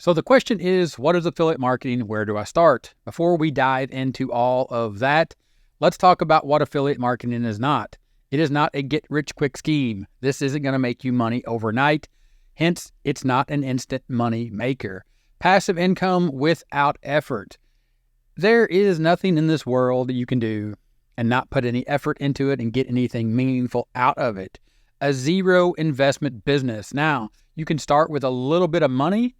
So the question is, what is affiliate marketing? Where do I start? Before we dive into all of that, let's talk about what affiliate marketing is not. It is not a get-rich-quick scheme. This isn't going to make you money overnight. Hence, it's not an instant money maker. Passive income without effort. There is nothing in this world that you can do and not put any effort into it and get anything meaningful out of it. A zero investment business. Now, you can start with a little bit of money,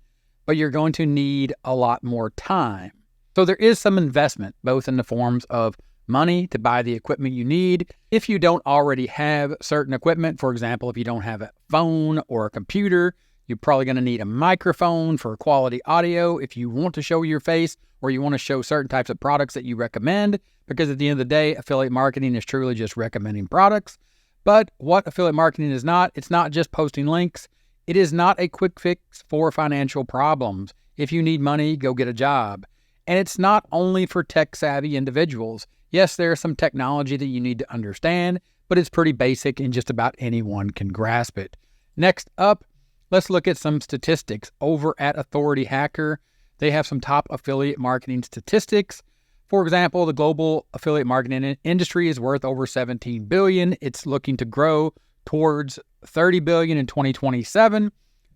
but you're going to need a lot more time. So there is some investment, both in the forms of money to buy the equipment you need. If you don't already have certain equipment, for example, if you don't have a phone or a computer, you're probably going to need a microphone for quality audio if you want to show your face or you want to show certain types of products that you recommend, because at the end of the day, affiliate marketing is truly just recommending products. But what affiliate marketing is not, it's not just posting links. It is not a quick fix for financial problems. If you need money, go get a job. And it's not only for tech-savvy individuals. Yes, there's some technology that you need to understand, but it's pretty basic and just about anyone can grasp it. Next up, let's look at some statistics. Over at Authority Hacker, they have some top affiliate marketing statistics. For example, the global affiliate marketing industry is worth over $17 billion. It's looking to grow towards $30 billion in 2027.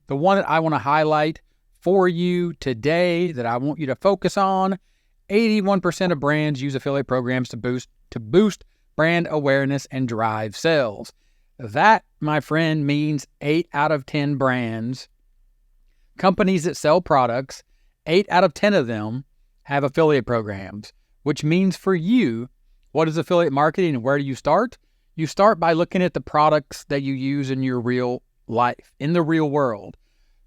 The one that I want to highlight for you today that I want you to focus on, 81% of brands use affiliate programs to boost brand awareness and drive sales. That, my friend, means 8 out of 10 brands, companies that sell products, 8 out of 10 of them have affiliate programs, which means for you, what is affiliate marketing and where do you start? You start by looking at the products that you use in your real life, in the real world.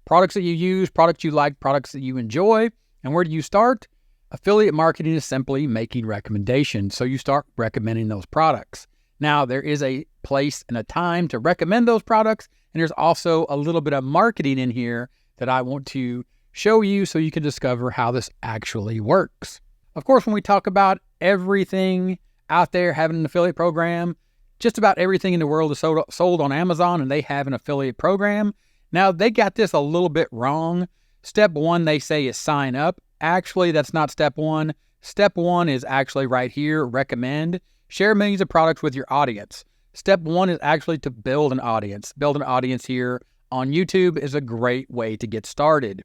Products that you use, products you like, products that you enjoy. And where do you start? Affiliate marketing is simply making recommendations. So you start recommending those products. Now, there is a place and a time to recommend those products. And there's also a little bit of marketing in here that I want to show you so you can discover how this actually works. Of course, when we talk about everything out there having an affiliate program, just about everything in the world is sold on Amazon, and they have an affiliate program. Now, they got this a little bit wrong. Step one, they say, is sign up. Actually, that's not step one. Step one is actually right here, recommend. Share millions of products with your audience. Step one is actually to build an audience. Build an audience here on YouTube is a great way to get started.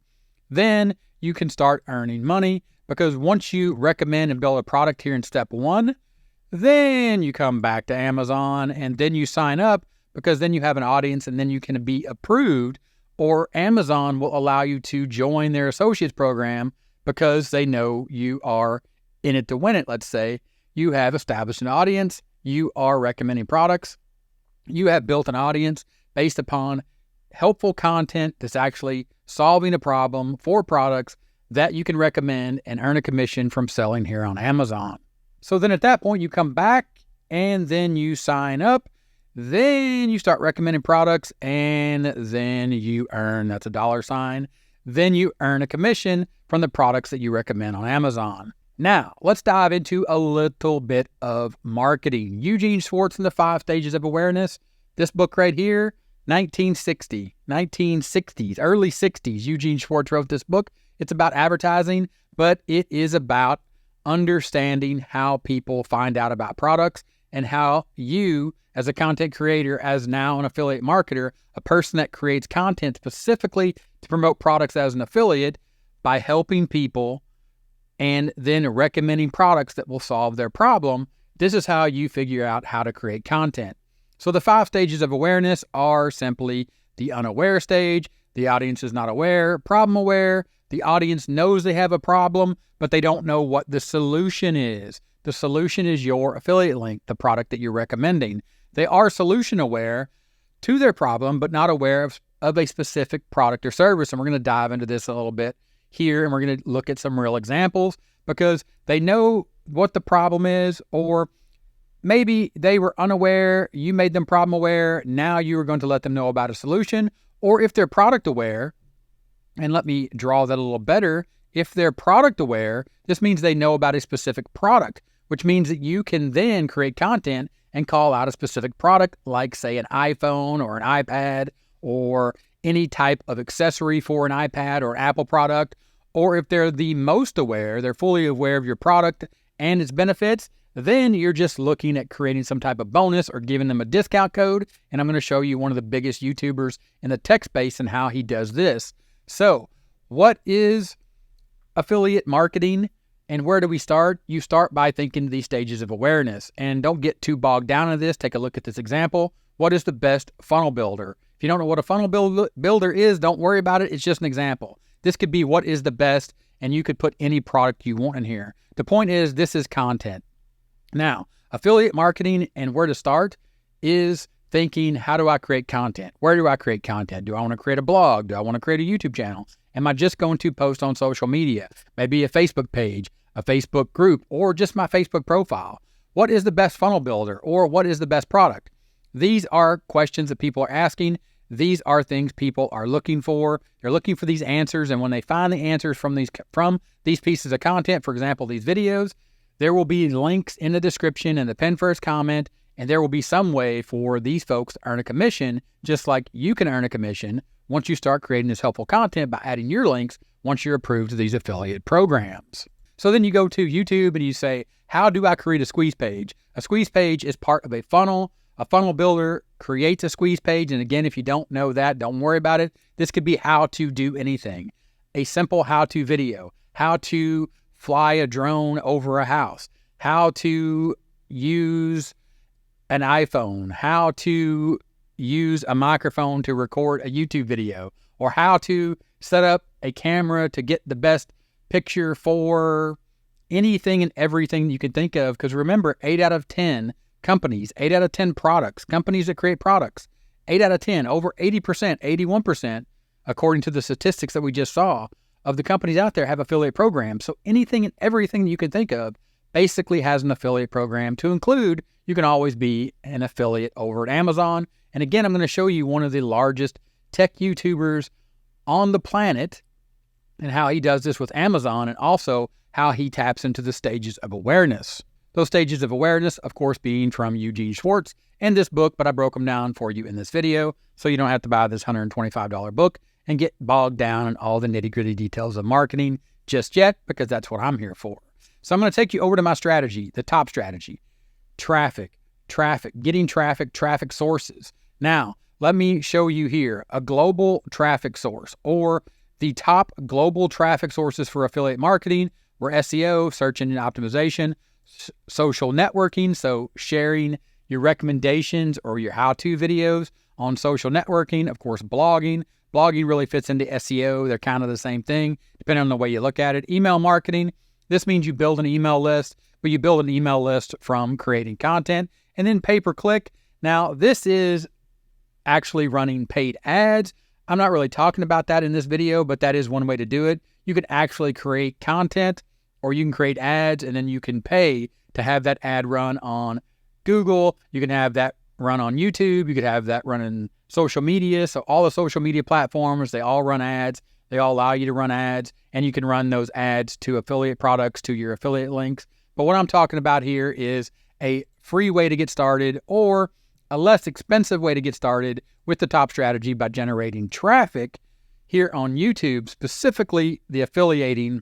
Then you can start earning money, because once you recommend and build a product here in step one, then you come back to Amazon and then you sign up, because then you have an audience and then you can be approved, or Amazon will allow you to join their associates program because they know you are in it to win it. Let's say you have established an audience, you are recommending products, you have built an audience based upon helpful content that's actually solving a problem for products that you can recommend and earn a commission from selling here on Amazon. So then at that point, you come back and then you sign up. Then you start recommending products and then you earn, that's a $sign. Then you earn a commission from the products that you recommend on Amazon. Now, let's dive into a little bit of marketing. Eugene Schwartz and the 5 Stages of Awareness. This book right here, 1960s, early 60s. Eugene Schwartz wrote this book. It's about advertising, but it is about understanding how people find out about products and how you, as a content creator, as now an affiliate marketer, a person that creates content specifically to promote products as an affiliate, by helping people and then recommending products that will solve their problem, this is how you figure out how to create content. So the 5 stages of awareness are simply the unaware stage. The audience is not aware. Problem aware. The audience knows they have a problem, but they don't know what the solution is. The solution is your affiliate link, the product that you're recommending. They are solution aware to their problem, but not aware of a specific product or service. And we're going to dive into this a little bit here, and we're going to look at some real examples, because they know what the problem is, or maybe they were unaware, you made them problem aware, now you are going to let them know about a solution. Or if they're product aware, and let me draw that a little better, if they're product aware, this means they know about a specific product, which means that you can then create content and call out a specific product, like say an iPhone or an iPad or any type of accessory for an iPad or Apple product, or if they're the most aware, they're fully aware of your product and its benefits, then you're just looking at creating some type of bonus or giving them a discount code. And I'm going to show you one of the biggest YouTubers in the tech space and how he does this. So what is affiliate marketing and where do we start? You start by thinking these stages of awareness, and don't get too bogged down in this. Take a look at this example. What is the best funnel builder? If you don't know what a funnel builder is, don't worry about it. It's just an example. This could be what is the best, and you could put any product you want in here. The point is, this is content. Now, affiliate marketing and where to start is thinking, how do I create content? Where do I create content? Do I want to create a blog? Do I want to create a YouTube channel? Am I just going to post on social media? Maybe a Facebook page, a Facebook group, or just my Facebook profile? What is the best funnel builder, or what is the best product? These are questions that people are asking. These are things people are looking for. They're looking for these answers, and when they find the answers from these pieces of content, for example, these videos, there will be links in the description and the pinned first comment, and there will be some way for these folks to earn a commission, just like you can earn a commission once you start creating this helpful content by adding your links once you're approved to these affiliate programs. So then you go to YouTube and you say, how do I create a squeeze page? A squeeze page is part of a funnel. A funnel builder creates a squeeze page. And again, if you don't know that, don't worry about it. This could be how to do anything. A simple how-to video, how to fly a drone over a house, how to use an iPhone, how to use a microphone to record a YouTube video, or how to set up a camera to get the best picture for anything and everything you can think of. Because remember, 8 out of 10 companies, 8 out of 10 products, companies that create products, 8 out of 10, over 80%, 81%, according to the statistics that we just saw, of the companies out there have affiliate programs. So anything and everything you can think of basically has an affiliate program. To include, you can always be an affiliate over at Amazon. And again, I'm going to show you one of the largest tech YouTubers on the planet and how he does this with Amazon, and also how he taps into the stages of awareness. Those stages of awareness, of course, being from Eugene Schwartz and this book, but I broke them down for you in this video, so you don't have to buy this $125 book and get bogged down in all the nitty-gritty details of marketing just yet, because that's what I'm here for. So I'm going to take you over to my strategy, the top strategy. Traffic, getting traffic sources. Now, let me show you here a global traffic source, or the top global traffic sources for affiliate marketing were SEO, search engine optimization, social networking, so sharing your recommendations or your how-to videos on social networking, of course, blogging. Blogging really fits into SEO. They're kind of the same thing, depending on the way you look at it. Email marketing. This means you build an email list, but you build an email list from creating content. And then pay-per-click. Now, this is actually running paid ads. I'm not really talking about that in this video, but that is one way to do it. You can actually create content, or you can create ads, and then you can pay to have that ad run on Google. You can have that run on YouTube. You could have that run in social media. So all the social media platforms, they all run ads. They all allow you to run ads, and you can run those ads to affiliate products, to your affiliate links. But what I'm talking about here is a free way to get started, or a less expensive way to get started with the top strategy by generating traffic here on YouTube, specifically the affiliating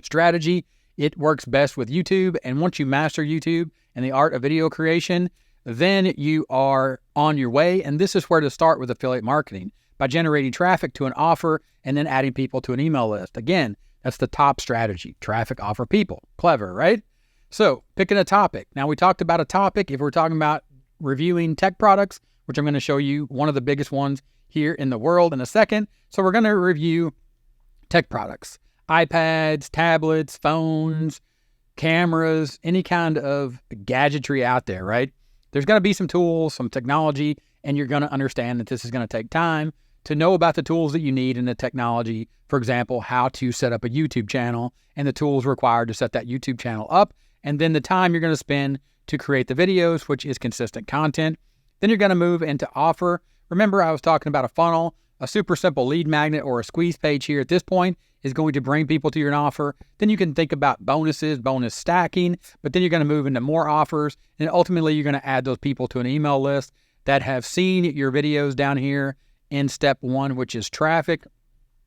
strategy. It works best with YouTube. And once you master YouTube and the art of video creation, then you are on your way. And this is where to start with affiliate marketing, by generating traffic to an offer and then adding people to an email list. Again, that's the top strategy. Traffic, offer, people. Clever, right? So picking a topic. Now, we talked about a topic. If we're talking about reviewing tech products, which I'm going to show you one of the biggest ones here in the world in a second. So we're going to review tech products, iPads, tablets, phones, cameras, any kind of gadgetry out there, right? There's going to be some tools, some technology, and you're going to understand that this is going to take time to know about the tools that you need in the technology. For example, how to set up a YouTube channel and the tools required to set that YouTube channel up, and then the time you're going to spend to create the videos, which is consistent content. Then you're going to move into offer. Remember, I was talking about a funnel. A super simple lead magnet or a squeeze page here at this point is going to bring people to your offer. Then you can think about bonuses, bonus stacking, but then you're going to move into more offers. And ultimately, you're going to add those people to an email list that have seen your videos down here in step 1, which is traffic.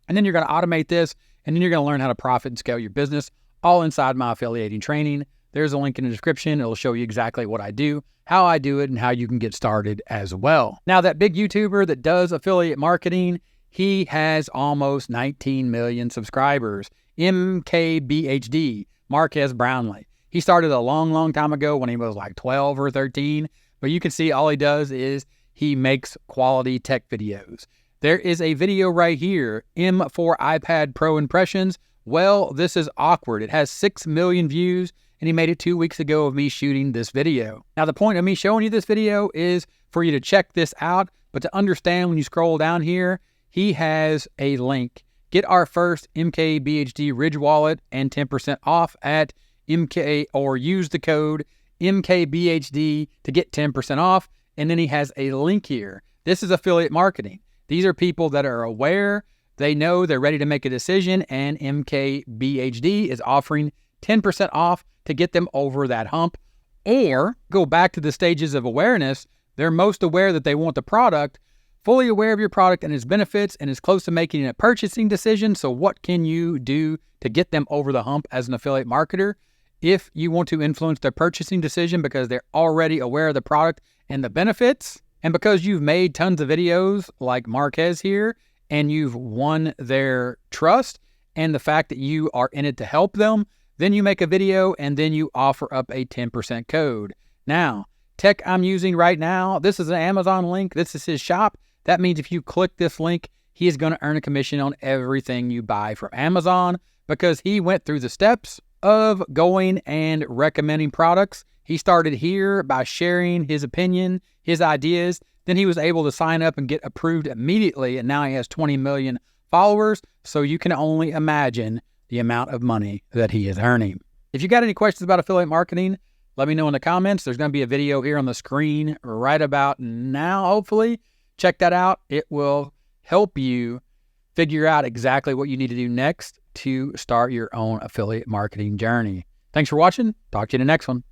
And then you're going to automate this, and then you're going to learn how to profit and scale your business all inside my affiliating training. There's a link in the description. It'll show you exactly what I do, how I do it, and how you can get started as well. Now, that big YouTuber that does affiliate marketing, he has almost 19 million subscribers. MKBHD, Marques Brownlee. He started a long time ago when he was like 12 or 13, but you can see all he does is he makes quality tech videos. There is a video right here, M4 iPad Pro impressions. Well, this is awkward. It has 6 million views, and he made it 2 weeks ago of me shooting this video. Now, the point of me showing you this video is for you to check this out, but to understand when you scroll down here, he has a link. Get our first MKBHD Ridge wallet and 10% off at MK, or use the code MKBHD to get 10% off. And then he has a link here. This is affiliate marketing. These are people that are aware, they know, they're ready to make a decision, and MKBHD is offering 10% off to get them over that hump. Or go back to the stages of awareness. They're most aware that they want the product, fully aware of your product and its benefits, and is close to making a purchasing decision. So what can you do to get them over the hump as an affiliate marketer? If you want to influence their purchasing decision because they're already aware of the product and the benefits, and because you've made tons of videos like Marques here, and you've won their trust and the fact that you are in it to help them, then you make a video and then you offer up a 10% code. Now, tech I'm using right now, this is an Amazon link. This is his shop. That means if you click this link, he is going to earn a commission on everything you buy from Amazon because he went through the steps of going and recommending products. He started here by sharing his opinion, his ideas. Then he was able to sign up and get approved immediately, and now he has 20 million followers. So you can only imagine the amount of money that he is earning. If you got any questions about affiliate marketing, let me know in the comments. There's going to be a video here on the screen right about now, hopefully. Check that out. It will help you figure out exactly what you need to do next to start your own affiliate marketing journey. Thanks for watching. Talk to you in the next one.